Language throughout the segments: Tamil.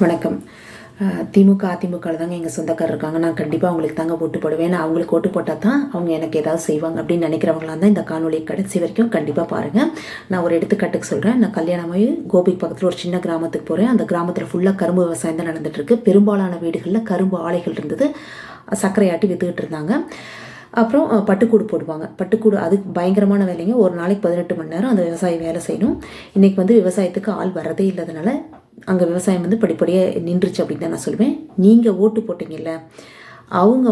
வணக்கம். திமுக அதிமுகவில் தாங்க எங்கள் சொந்தக்காரர் இருக்காங்க. நான் கண்டிப்பாக அவங்களுக்கு தாங்க ஓட்டு போடுவேன். நான் அவங்களுக்கு ஓட்டு போட்டால் தான் அவங்க எனக்கு ஏதாவது செய்வாங்க அப்படின்னு நினைக்கிறவங்களாம் தான் இந்த காணொலி கடைசி வரைக்கும் கண்டிப்பாக பாருங்கள். நான் ஒரு எடுத்துக்காட்டுக்கு சொல்கிறேன். நான் கல்யாணமாகி கோபிக்கு பக்கத்தில் ஒரு சின்ன கிராமத்துக்கு போகிறேன். அந்த கிராமத்தில் ஃபுல்லாக கரும்பு விவசாயம் தான் நடந்துகிட்ருக்கு. பெரும்பாலான வீடுகளில் கரும்பு ஆலைகள் இருந்தது. சர்க்கரை ஆட்டி விற்றுக்கிட்டு இருந்தாங்க. அப்புறம் பட்டுக்கூடு போடுவாங்க. பட்டுக்கூடு அதுக்கு பயங்கரமான வேலைங்க. ஒரு நாளைக்கு 18 மணி நேரம் அந்த விவசாயி வேலை செய்யணும். இன்றைக்கி விவசாயத்துக்கு ஆள் வரதே இல்லாதனால அங்கே விவசாயம் படிப்படியாக நின்றுச்சு அப்படின்னு தான் நான் சொல்லுவேன். நீங்கள் ஓட்டு போட்டிங்கல்ல, அவங்க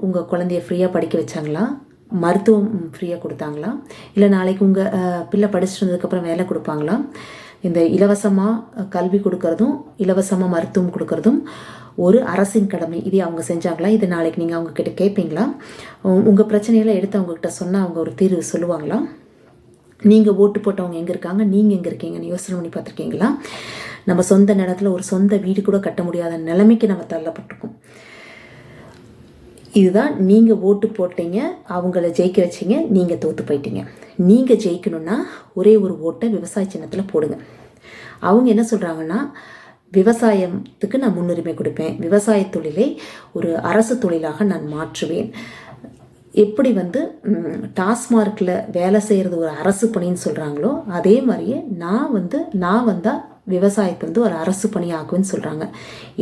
உங்கள் குழந்தைய ஃப்ரீயாக படிக்க வச்சாங்களா, மருத்துவம் ஃப்ரீயாக கொடுத்தாங்களா, இல்லை நாளைக்கு உங்கள் பிள்ளை படிச்சுட்டு வந்ததுக்கப்புறம் வேலை கொடுப்பாங்களா? இந்த இலவசமாக கல்வி கொடுக்கறதும் இலவசமாக மருத்துவம் கொடுக்கறதும் ஒரு அரசின் கடமை. இதே அவங்க செஞ்சாங்களா? இதை நாளைக்கு நீங்கள் அவங்கக்கிட்ட கேட்பீங்களா? உங்கள் பிரச்சனையெல்லாம் எடுத்து அவங்கக்கிட்ட சொன்னால் அவங்க ஒரு தீர்வு சொல்லுவாங்களா? நீங்கள் ஓட்டு போட்டவங்க எங்கே இருக்காங்க, நீங்கள் எங்கே இருக்கீங்கன்னு யோசனை பண்ணி பார்த்துருக்கீங்களா? நம்ம சொந்த நிலத்தில் ஒரு சொந்த வீடு கூட கட்ட முடியாத நிலைமைக்கு நம்ம தள்ளப்பட்டிருக்கோம். இதுதான் நீங்கள் ஓட்டு போட்டீங்க, அவங்கள ஜெயிக்க வச்சிங்க, நீங்கள் தோற்று போயிட்டீங்க. நீங்கள் ஜெயிக்கணும்னா ஒரே ஒரு ஓட்டை விவசாய சின்னத்தில் போடுங்க. அவங்க என்ன சொல்கிறாங்கன்னா, விவசாயத்துக்கு நான் முன்னுரிமை கொடுப்பேன், விவசாய தொழிலை ஒரு அரசு தொழிலாக நான் மாற்றுவேன். எப்படி டாஸ்மார்க்கில் வேலை செய்கிறது ஒரு அரசு பணின்னு சொல்கிறாங்களோ, அதே மாதிரியே நான் வந்தால் விவசாயத்தை ஒரு அரசு பணி ஆக்குவேன்னு சொல்கிறாங்க.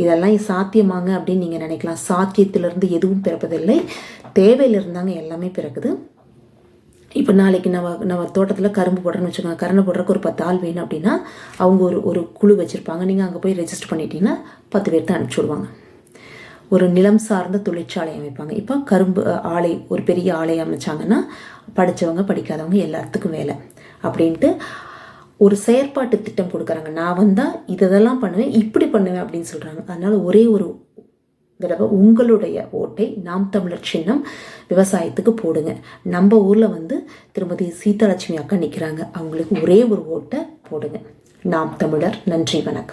இதெல்லாம் சாத்தியமாங்க அப்படின்னு நீங்கள் நினைக்கலாம். சாத்தியத்திலிருந்து எதுவும் பிறப்பதில்லை, தேவையிலிருந்தாங்க எல்லாமே பிறக்குது. இப்போ நாளைக்கு நம்ம தோட்டத்தில் கரும்பு போடுறேன்னு வச்சுக்கோங்க. கரும்பு போடுறதுக்கு ஒரு 10 ஆள் வேணும் அப்படின்னா அவங்க ஒரு குழு வச்சுருப்பாங்க. நீங்கள் அங்கே போய் ரெஜிஸ்டர் பண்ணிட்டீங்கன்னா 10 பேர் தான் அனுப்பிச்சி விடுவாங்க. ஒரு நிலம் சார்ந்த தொழிற்சாலை அமைப்பாங்க. இப்போ கரும்பு ஆலை, ஒரு பெரிய ஆலை அமைச்சாங்கன்னா படித்தவங்க படிக்காதவங்க எல்லாத்துக்கும் வேலை அப்படின்ட்டு ஒரு செயற்பாட்டு திட்டம் கொடுக்குறாங்க. நான் வந்தால் இதெல்லாம் பண்ணுவேன், இப்படி பண்ணுவேன் அப்படின்னு சொல்கிறாங்க. அதனால் ஒரே ஒரு தடவை உங்களுடைய ஓட்டை நாம் தமிழர் சின்னம் விவசாயத்துக்கு போடுங்க. நம்ம ஊரில் திருமதி சீதாலட்சுமி அக்கா நிற்கிறாங்க. அவங்களுக்கு ஒரே ஒரு ஓட்டை போடுங்க. நாம் தமிழர். நன்றி, வணக்கம்.